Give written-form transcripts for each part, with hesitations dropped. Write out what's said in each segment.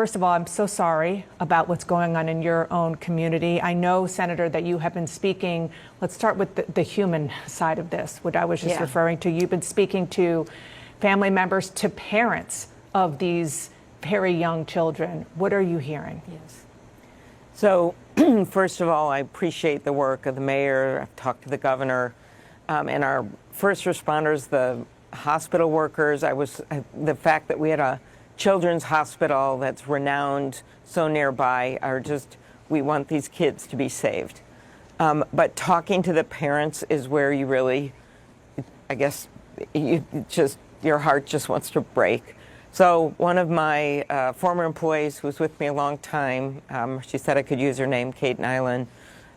first of all, I'm so sorry about what's going on in your own community. I know, Senator, that you have been speaking. Let's start with the human side of this, what I was just referring to. You've been speaking to family members, to parents of these very young children. What are you hearing? Yes. So, first of all, I appreciate the work of the mayor. I've talked to the governor and our first responders, the hospital workers. The fact that we had a children's hospital that's renowned so nearby we want these kids to be saved. But talking to the parents is where you really, I guess, your heart just wants to break. So one of my former employees who was with me a long time, she said I could use her name, Kate Nyland.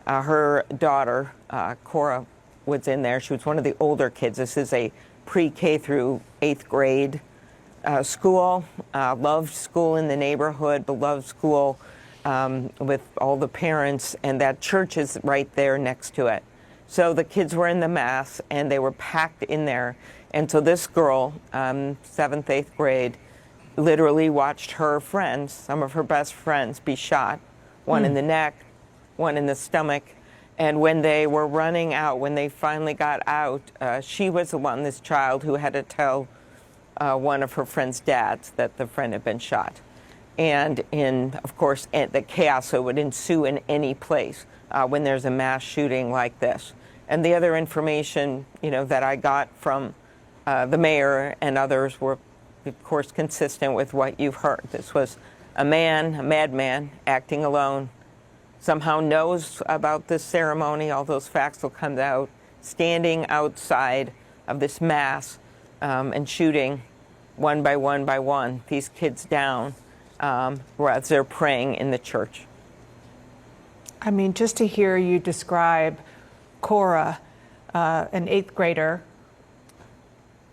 Her daughter, Cora, was in there. She was one of the older kids. This is a pre-K through 8th grade school. Loved school in the neighborhood, beloved school with all the parents, and that church is right there next to it. So the kids were in the mass, and they were packed in there. And so this girl, 7th, 8th grade, literally watched her friends, some of her best friends, be shot, one in the neck, one in the stomach. And when they were running out, when they finally got out, she was the one, this child, who had to tell one of her friend's dads that the friend had been shot. And of course, the chaos that would ensue in any place when there's a mass shooting like this. And the other information, that I got from the mayor and others were, of course, consistent with what you've heard. This was a madman, acting alone, somehow knows about this ceremony. All those facts will come out, standing outside of this mass and shooting one by one these kids down as they're praying in the church. I mean, just to hear you describe Cora, an 8th grader,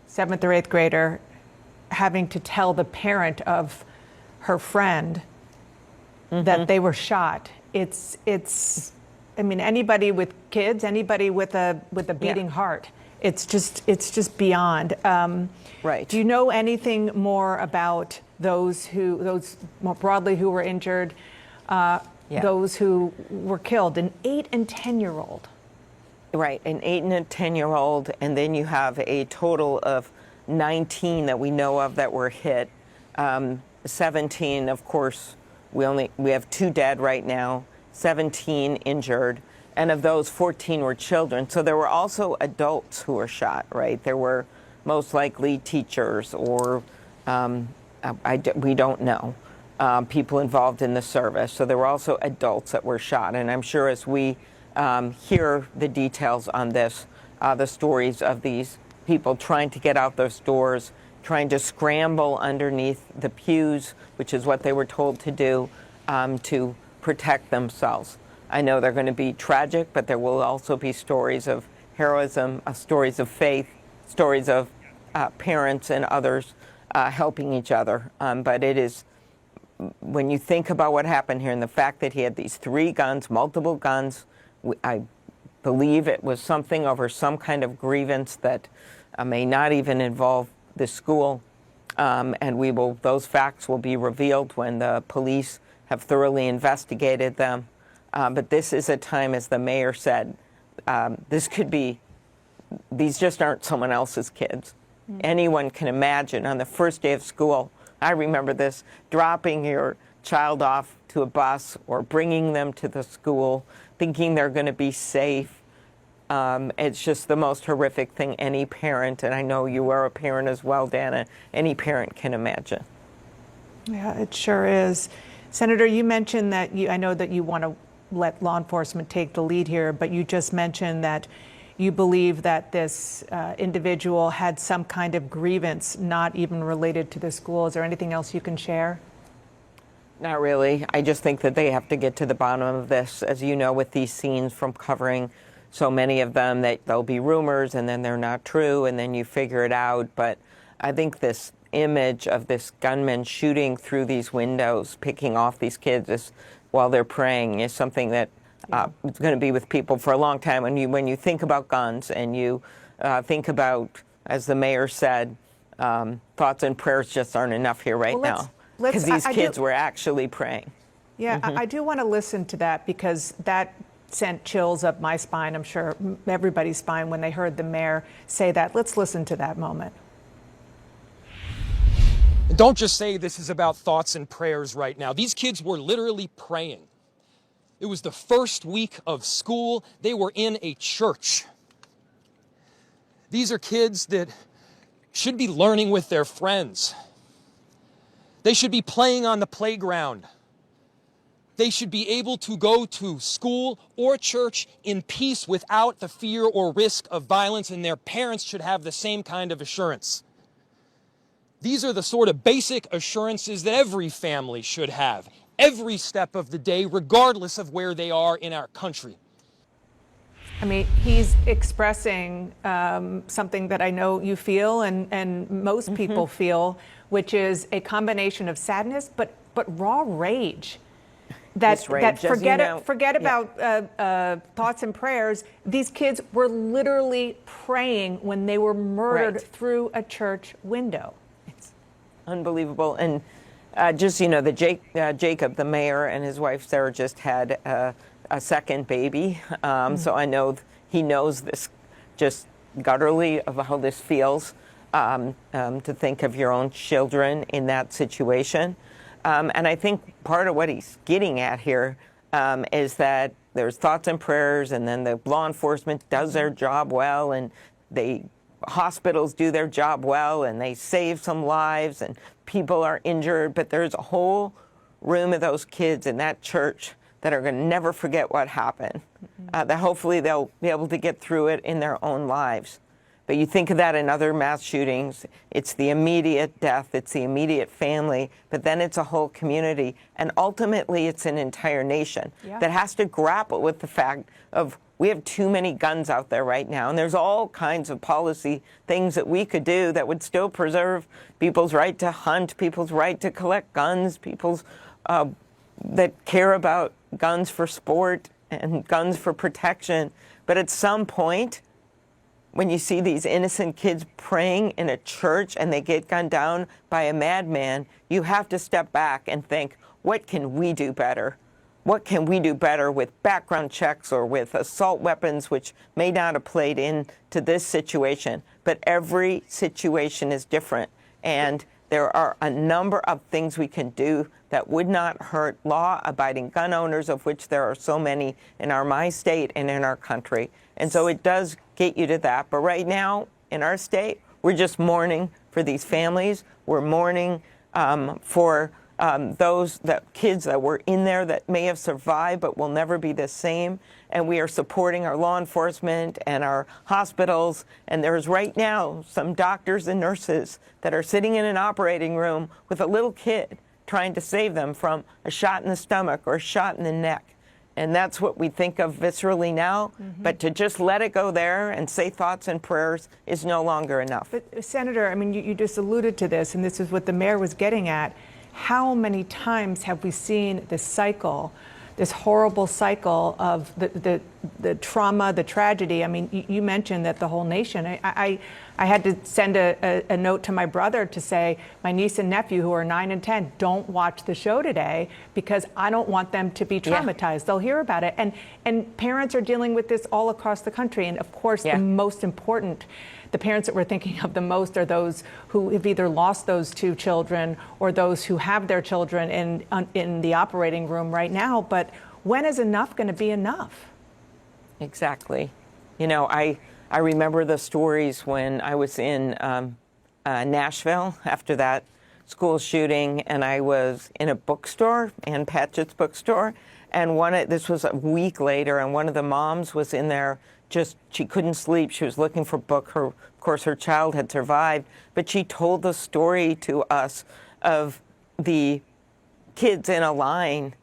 7th or 8th grader, having to tell the parent of her friend that they were shot. It's I mean, anybody with kids, anybody with a beating heart, it's just beyond. Right. Do you know anything more about those more broadly who were injured, those who were killed, an 8 and 10-year-old? Right, an 8 and a 10-year-old, and then you have a total of 19 that we know of that were hit. 17, of course, we have 2 dead right now, 17 injured, and of those, 14 were children. So there were also adults who were shot, right? There were most likely teachers or, we don't know, people involved in the service. So there were also adults that were shot, and I'm sure as we hear the details on this, the stories of these people trying to get out those doors, trying to scramble underneath the pews, which is what they were told to do, to protect themselves. I know they're going to be tragic, but there will also be stories of heroism, stories of faith, stories of parents and others helping each other. But it is, when you think about what happened here and the fact that he had these 3 guns, multiple guns, I believe it was something over some kind of grievance that may not even involve the school. And those facts will be revealed when the police have thoroughly investigated them. But this is a time, as the mayor said, these just aren't someone else's kids. Anyone can imagine on the first day of school, I remember this, dropping your child off to a bus or bringing them to the school, thinking they're going to be safe. It's just the most horrific thing any parent, and I know you are a parent as well, Dana, any parent can imagine. Yeah, it sure is. Senator, you mentioned that I know that you want to let law enforcement take the lead here, but you just mentioned that you believe that this individual had some kind of grievance not even related to the school. Is there anything else you can share? Not really. I just think that they have to get to the bottom of this. As you know, with these scenes from covering so many of them, that there'll be rumors and then they're not true and then you figure it out. But I think this image of this gunman shooting through these windows, picking off these kids while they're praying is something that is going to be with people for a long time. When you think about guns and you think about, as the mayor said, thoughts and prayers just aren't enough here now. because these kids were actually praying. Yeah, I do want to listen to that because that sent chills up my spine, I'm sure everybody's spine, when they heard the mayor say that. Let's listen to that moment. And don't just say this is about thoughts and prayers right now. These kids were literally praying. It was the first week of school. They were in a church. These are kids that should be learning with their friends. They should be playing on the playground. They should be able to go to school or church in peace without the fear or risk of violence, and their parents should have the same kind of assurance. These are the sort of basic assurances that every family should have, every step of the day, regardless of where they are in our country. I mean, he's expressing something that I know you feel and most people feel, which is a combination of sadness, but raw rage. Forget about thoughts and prayers. These kids were literally praying when they were murdered through a church window. It's unbelievable. And Jacob, the mayor, and his wife Sarah just had a second baby. So I know he knows this just gutturally of how this feels, to think of your own children in that situation. And I think part of what he's getting at here is that there's thoughts and prayers, and then the law enforcement does their job well, and hospitals do their job well, and they save some lives, and people are injured. But there's a whole room of those kids in that church that are going to never forget what happened, that hopefully they'll be able to get through it in their own lives. But you think of that in other mass shootings, it's the immediate death, it's the immediate family, but then it's a whole community. And ultimately, it's an entire nation that has to grapple with the fact of we have too many guns out there right now. And there's all kinds of policy things that we could do that would still preserve people's right to hunt, people's right to collect guns, people's that care about guns for sport and guns for protection. But at some point, when you see these innocent kids praying in a church and they get gunned down by a madman, you have to step back and think, what can we do better? What can we do better with background checks or with assault weapons, which may not have played into this situation? But every situation is different. And there are a number of things we can do that would not hurt law-abiding gun owners, of which there are so many in my state and in our country. And so it does get you to that. But right now, in our state, we're just mourning for these families. We're mourning for those kids that were in there that may have survived but will never be the same. And we are supporting our law enforcement and our hospitals. And there's right now some doctors and nurses that are sitting in an operating room with a little kid trying to save them from a shot in the stomach or a shot in the neck. And that's what we think of viscerally now. But to just let it go there and say thoughts and prayers is no longer enough. But Senator, I mean, you just alluded to this, and this is what the mayor was getting at. How many times have we seen this cycle, this horrible cycle of the trauma, the tragedy? I mean, you mentioned that the whole nation. I had to send a note to my brother to say, my niece and nephew, who are 9 and 10, don't watch the show today because I don't want them to be traumatized. They'll hear about it. And parents are dealing with this all across the country. And of course, the most important, the parents that we're thinking of the most are those who have either lost those two children or those who have their children in the operating room right now. But when is enough going to be enough? Exactly. You know, I remember the stories when I was in Nashville after that school shooting, and I was in a bookstore, Ann Patchett's bookstore, and this was a week later, and one of the moms was in there. She couldn't sleep. She was looking for a book. Of course, her child had survived, but she told the story to us of the kids in a line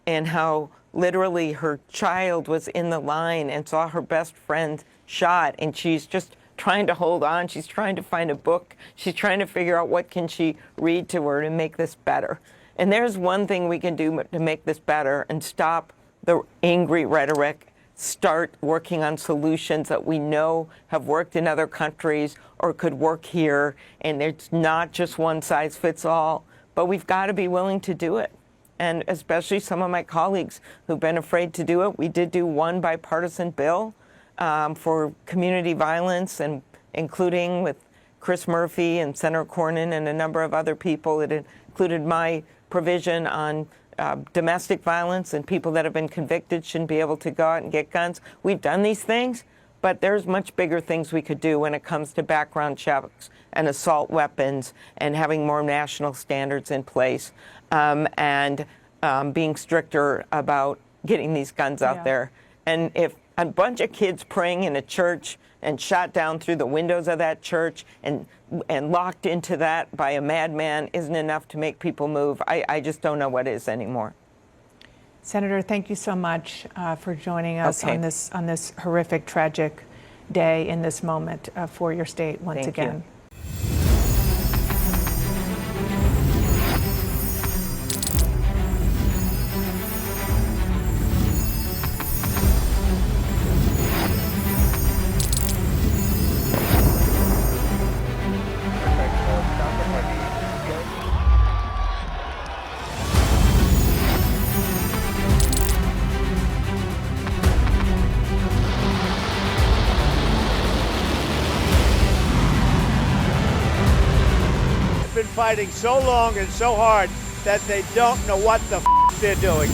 and how literally her child was in the line and saw her best friend shot, and she's just trying to hold on. She's trying to find a book. She's trying to figure out what can she read to her to make this better. And there's one thing we can do to make this better and stop the angry rhetoric, start working on solutions that we know have worked in other countries or could work here. And it's not just one size fits all, but we've got to be willing to do it. And especially some of my colleagues who've been afraid to do it. We did do one bipartisan bill for community violence, and including with Chris Murphy and Senator Cornyn and a number of other people. It included my provision on domestic violence, and people that have been convicted shouldn't be able to go out and get guns. We've done these things, but there's much bigger things we could do when it comes to background checks and assault weapons and having more national standards in place, and being stricter about getting these guns out there. And if a bunch of kids praying in a church and shot down through the windows of that church and locked into that by a madman isn't enough to make people move, I just don't know what is anymore. Senator, thank you so much for joining us Okay. on this horrific, tragic day in this moment for your state once Thank you. again. Been fighting so long and so hard that they don't know what the they're doing.